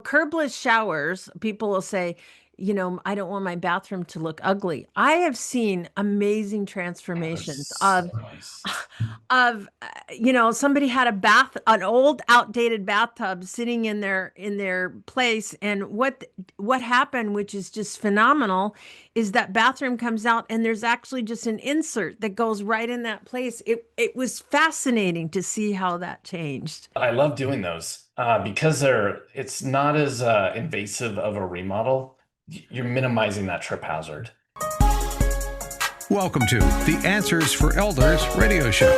curbless showers, people will say, I don't want my bathroom to look ugly. I have seen amazing They're transformations so nice. somebody had an old outdated bathtub sitting in their place, and what happened, which is just phenomenal, is that bathroom comes out and there's actually just an insert that goes right in that place. It was fascinating to see how that changed. I love doing those because it's not as invasive of a remodel. You're minimizing that trip hazard. Welcome to the Answers for Elders radio show.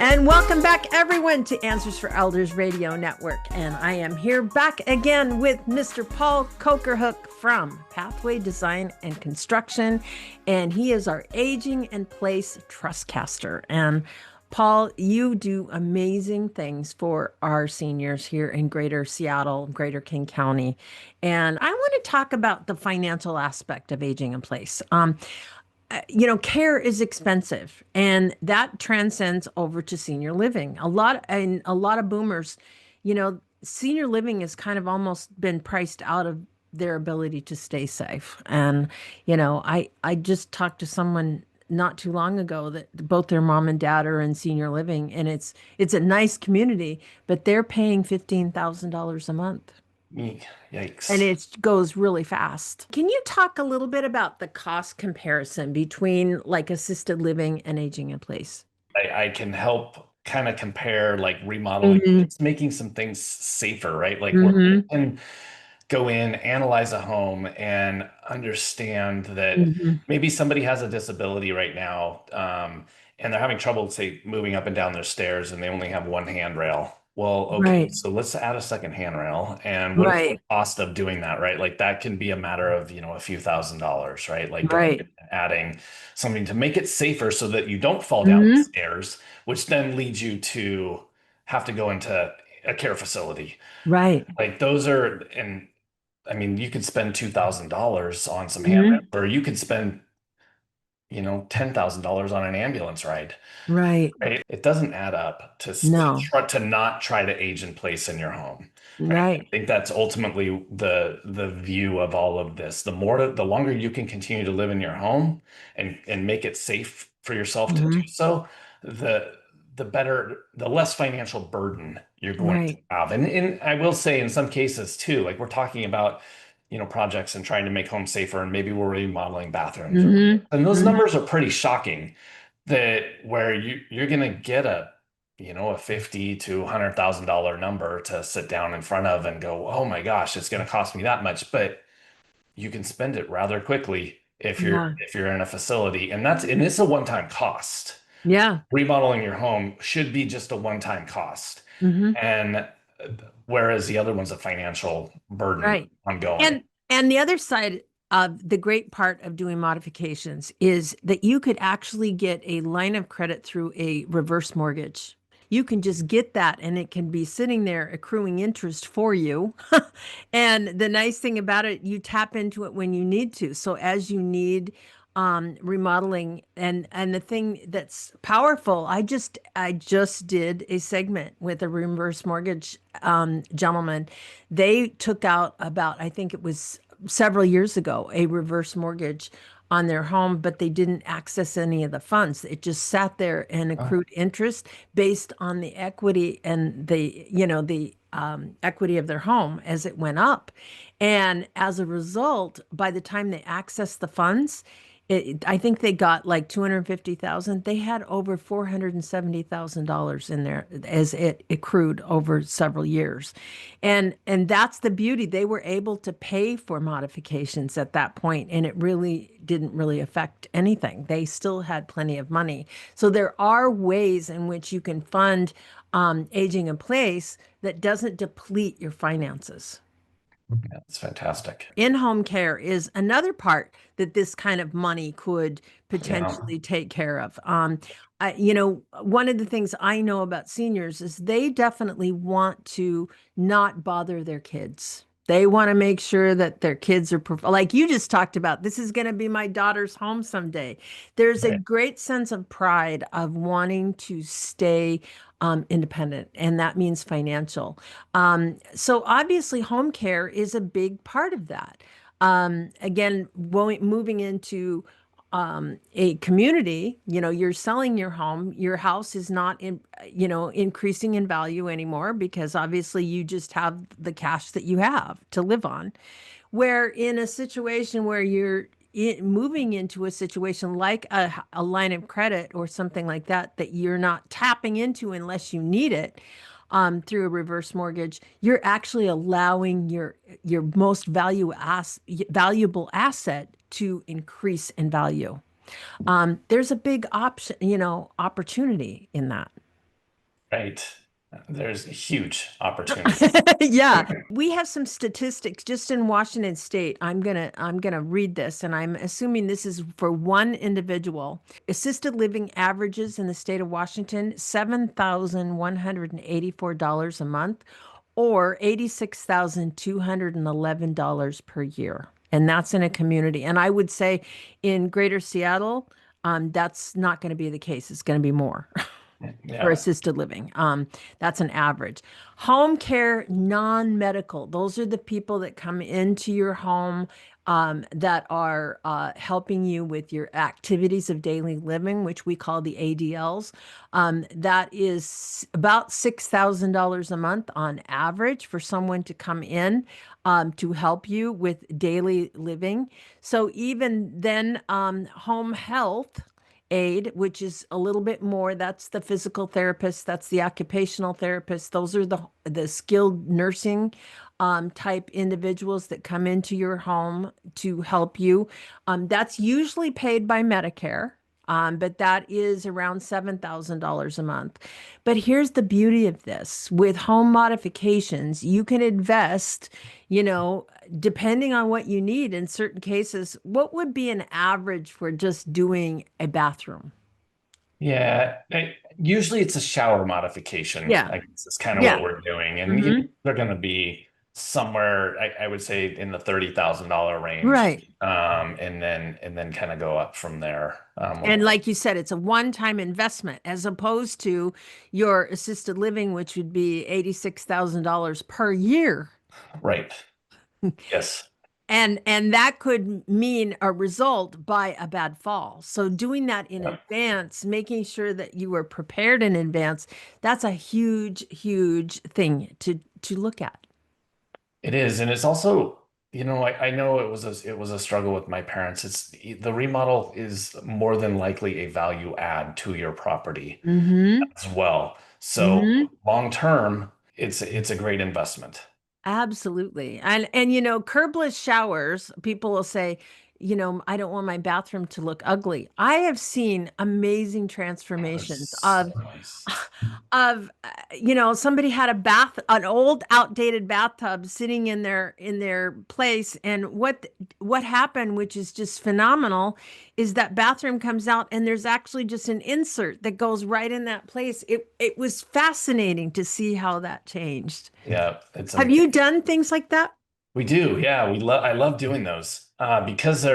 And welcome back, everyone, to Answers for Elders Radio Network. And I am here back again with Mr. Paul Kocharhook from Pathway Design and Construction. And he is our Aging in Place Trustcaster. And Paul, you do amazing things for our seniors here in Greater Seattle, Greater King County. And I want to talk about the financial aspect of aging in place. Care is expensive, and that transcends over to senior living. A lot of boomers, senior living has kind of almost been priced out of their ability to stay safe. And, I just talked to someone not too long ago that both their mom and dad are in senior living, and it's a nice community, but they're paying $15,000 a month. And Yikes. it goes really fast. Can you talk a little bit about the cost comparison between like assisted living and aging in place? I can help kind of compare like remodeling, Hmm. it's making some things safer, right? Like where we Hmm. can go in, analyze a home, and understand that Hmm. maybe somebody has a disability right now, and they're having trouble, say, moving up and down their stairs, and they only have one handrail. Well, okay, Right, so let's add a second handrail. And what is the right, cost of doing that, right? Like that can be a matter of, a few $1,000s, right? Like going right. and adding something to make it safer so that you don't fall down the Hmm. stairs, which then leads you to have to go into a care facility. Right. Like those are, and I mean, you could spend $2,000 on some handrails, Hmm. or you could spend, $10,000 on an ambulance ride, Right. right? It doesn't add up No. to not try to age in place in your home, right? I Right. think that's ultimately the view of all of this. The longer you can continue to live in your home and make it safe for yourself to do Hmm. so, the the better, the less financial burden you're going to Right. have. And I will say in some cases too, like we're talking about, projects and trying to make homes safer, and maybe we're remodeling bathrooms, Hmm. and those Hmm. numbers are pretty shocking that where you're gonna get a 50 to $100,000 number to sit down in front of and go, oh my gosh, it's gonna cost me that much, but you can spend it rather quickly if you're Yeah. if you're in a facility, and it's a one-time cost. Yeah. Remodeling your home should be just a one-time cost, Hmm. and whereas the other one's a financial burden Right. ongoing. And the other side of the great part of doing modifications is that you could actually get a line of credit through a reverse mortgage. You can just get that and it can be sitting there accruing interest for you. And the nice thing about it, you tap into it when you need to. So as you need remodeling, and the thing that's powerful, I just did a segment with a reverse mortgage gentleman. They took out about, I think it was several years ago, a reverse mortgage on their home, but they didn't access any of the funds. It just sat there and Oh, accrued interest based on the equity and the equity of their home as it went up. And as a result, by the time they accessed the funds, I think they got like 250,000. They had over $470,000 in there as it accrued over several years. And that's the beauty. They were able to pay for modifications at that point, and it really didn't really affect anything. They still had plenty of money. So there are ways in which you can fund aging in place that doesn't deplete your finances. yeah, that's fantastic. In-home care is another part that this kind of money could Yeah. potentially take care of. One of the things I know about seniors is they definitely want to not bother their kids. They want to make sure that their kids are, like you just talked about, this is going to be my daughter's home someday. There's a Right. great sense of pride of wanting to stay independent, and that means financial. So obviously, home care is a big part of that. Again, moving into a community, you're selling your home, your house is not increasing in value anymore because obviously you just have the cash that you have to live on. Where in a situation where you're moving into a situation like a line of credit or something like that, that you're not tapping into unless you need it, through a reverse mortgage, you're actually allowing your most valuable asset to increase in value. There's a big option, opportunity in that. Right. There's a huge opportunity. Yeah, we have some statistics just in Washington State. I'm gonna read this, and I'm assuming this is for one individual. Assisted living averages in the state of Washington $7,184 a month, or $86,211 per year, and that's in a community. And I would say in Greater Seattle, that's not going to be the case. It's going to be more. For Yeah. assisted living. That's an average. Home care, non-medical. Those are the people that come into your home, that are helping you with your activities of daily living, which we call the ADLs. That is about $6,000 a month on average for someone to come in, to help you with daily living. So even then, home health aid, which is a little bit more. That's the physical therapist, that's the occupational therapist. Those are the skilled nursing type individuals that come into your home to help you. That's usually paid by Medicare. But that is around $7,000 a month. But here's the beauty of this. With home modifications, you can invest, you know, depending on what you need in certain cases. What would be an average for just doing a bathroom? Yeah. Usually it's a shower modification. Yeah. I guess it's kind of Yeah. what we're doing. And Hmm. they're going to be somewhere, I would say in the $30,000 range. Right. And then kind of go up from there. And like you said, it's a one-time investment as opposed to your assisted living, which would be $86,000 per year. Right. Yes. And that could mean a result by a bad fall. So doing that in Yeah. advance, making sure that you were prepared in advance, that's a huge, huge thing to look at. It is, and it's also, I know it was a struggle with my parents. It's the remodel is more than likely a value add to your property Mm-hmm. as well. So Mm-hmm. long term, it's a great investment. Absolutely. And curbless showers, people will say, I don't want my bathroom to look ugly. I have seen amazing They're transformations so nice. somebody had an old outdated bathtub sitting in their place, and what happened, which is just phenomenal, is that bathroom comes out and there's actually just an insert that goes right in that place. It was fascinating to see how that changed. Yeah, it's Have you done things like that? we do. Yeah, I love doing those because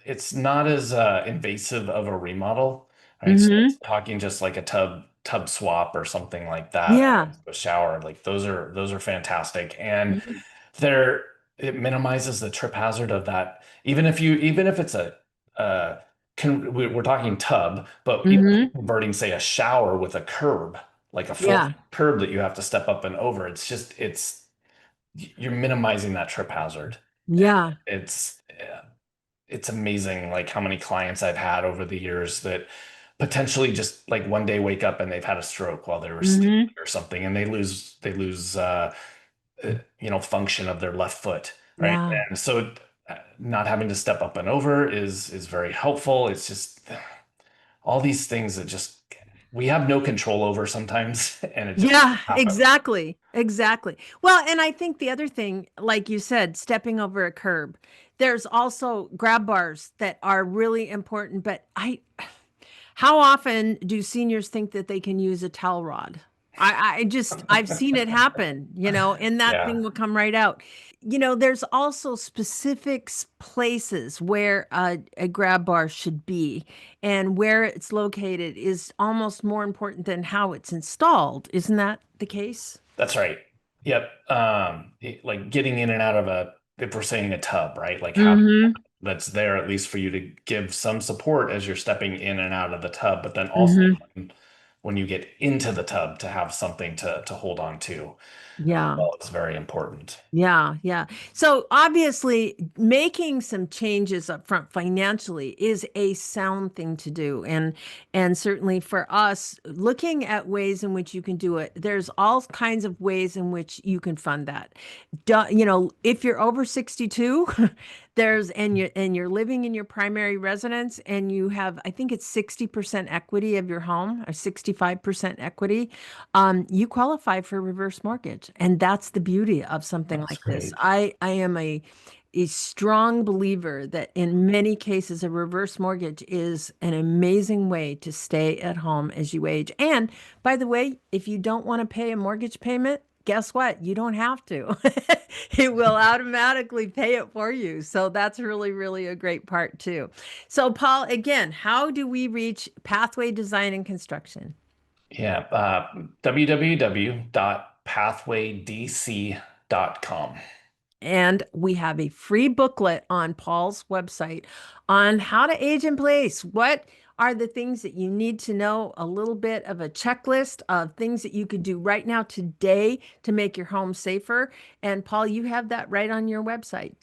it's not as invasive of a remodel, right? So Mm-hmm. it's talking just like a tub swap or something like that, Yeah. a shower, like those are fantastic. And Mhm. there it minimizes the trip hazard of that. Even if it's uh we're talking tub, but even if Mhm. you're converting, say, a shower with a curb, like a full Yeah. curb that you have to step up and over, you're minimizing that trip hazard. Yeah. It's amazing like how many clients I've had over the years that potentially just like one day wake up and they've had a stroke while they were sleeping Hmm. or something, and they lose function of their left foot, right? Yeah. And so not having to step up and over is very helpful. It's just all these things that just we have no control over sometimes, and it just Yeah, happens. exactly. Exactly. Well, and I think the other thing, like you said, stepping over a curb, there's also grab bars that are really important, but how often do seniors think that they can use a towel rod? I've seen it happen, and that Yeah. thing will come right out. there's also specific places where a grab bar should be, and where it's located is almost more important than how it's installed. Isn't that the case? That's right. Yep. Like getting in and out of if we're saying a tub, right? Like have Mm-hmm. that's there at least for you to give some support as you're stepping in and out of the tub, but then also Mm-hmm. when you get into the tub to have something to hold on to. Yeah. Well, it's very important. Yeah, yeah. So obviously, making some changes up front financially is a sound thing to do, and certainly for us, looking at ways in which you can do it. There's all kinds of ways in which you can fund that. If you're over 62, and you're living in your primary residence, and you have, I think it's 60% equity of your home or 65% equity, you qualify for reverse mortgage. And that's the beauty of something That's like this. great. I am a strong believer that in many cases, a reverse mortgage is an amazing way to stay at home as you age. And by the way, if you don't want to pay a mortgage payment, guess what? You don't have to. It will automatically pay it for you. So that's really, really a great part too. So, Paul, again, how do we reach Pathway Design and Construction? Yeah. www.pathwaydc.com. And we have a free booklet on Paul's website on how to age in place. What are the things that you need to know? A little bit of a checklist of things that you could do right now today to make your home safer. And Paul, you have that right on your website.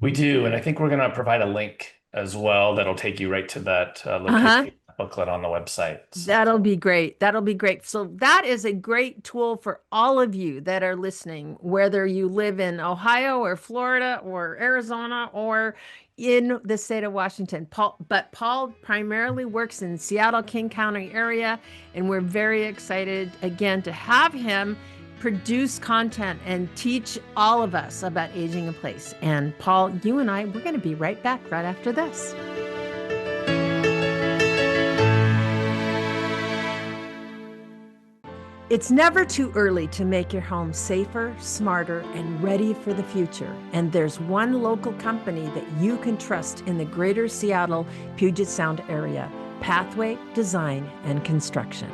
We do, and I think we're going to provide a link as well that'll take you right to that Uh-huh. location booklet on the website. That'll be great. That'll be great. So that is a great tool for all of you that are listening, whether you live in Ohio or Florida or Arizona or in the state of Washington. Paul primarily works in Seattle, King County area, and we're very excited again to have him produce content and teach all of us about aging in place. And Paul, you and I, we're going to be right back right after this. It's never too early to make your home safer, smarter, and ready for the future. And there's one local company that you can trust in the greater Seattle, Puget Sound area, Pathway Design and Construction.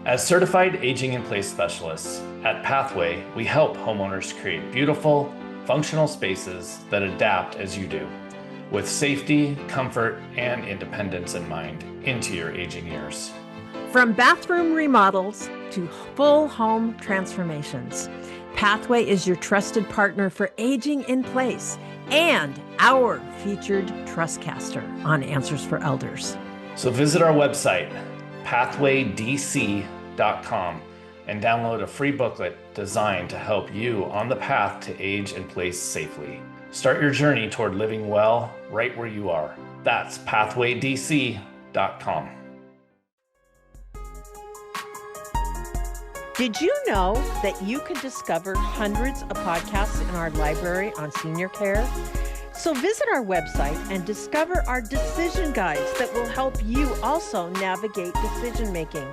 As certified aging in place specialists at Pathway, we help homeowners create beautiful, functional spaces that adapt as you do, with safety, comfort, and independence in mind into your aging years. From bathroom remodels to full home transformations, Pathway is your trusted partner for aging in place and our featured trustcaster on Answers for Elders. So visit our website, pathwaydc.com, and download a free booklet designed to help you on the path to age in place safely. Start your journey toward living well right where you are. That's pathwaydc.com. Did you know that you can discover hundreds of podcasts in our library on senior care? So visit our website and discover our decision guides that will help you also navigate decision making.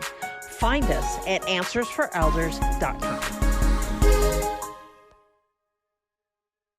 Find us at answersforelders.com.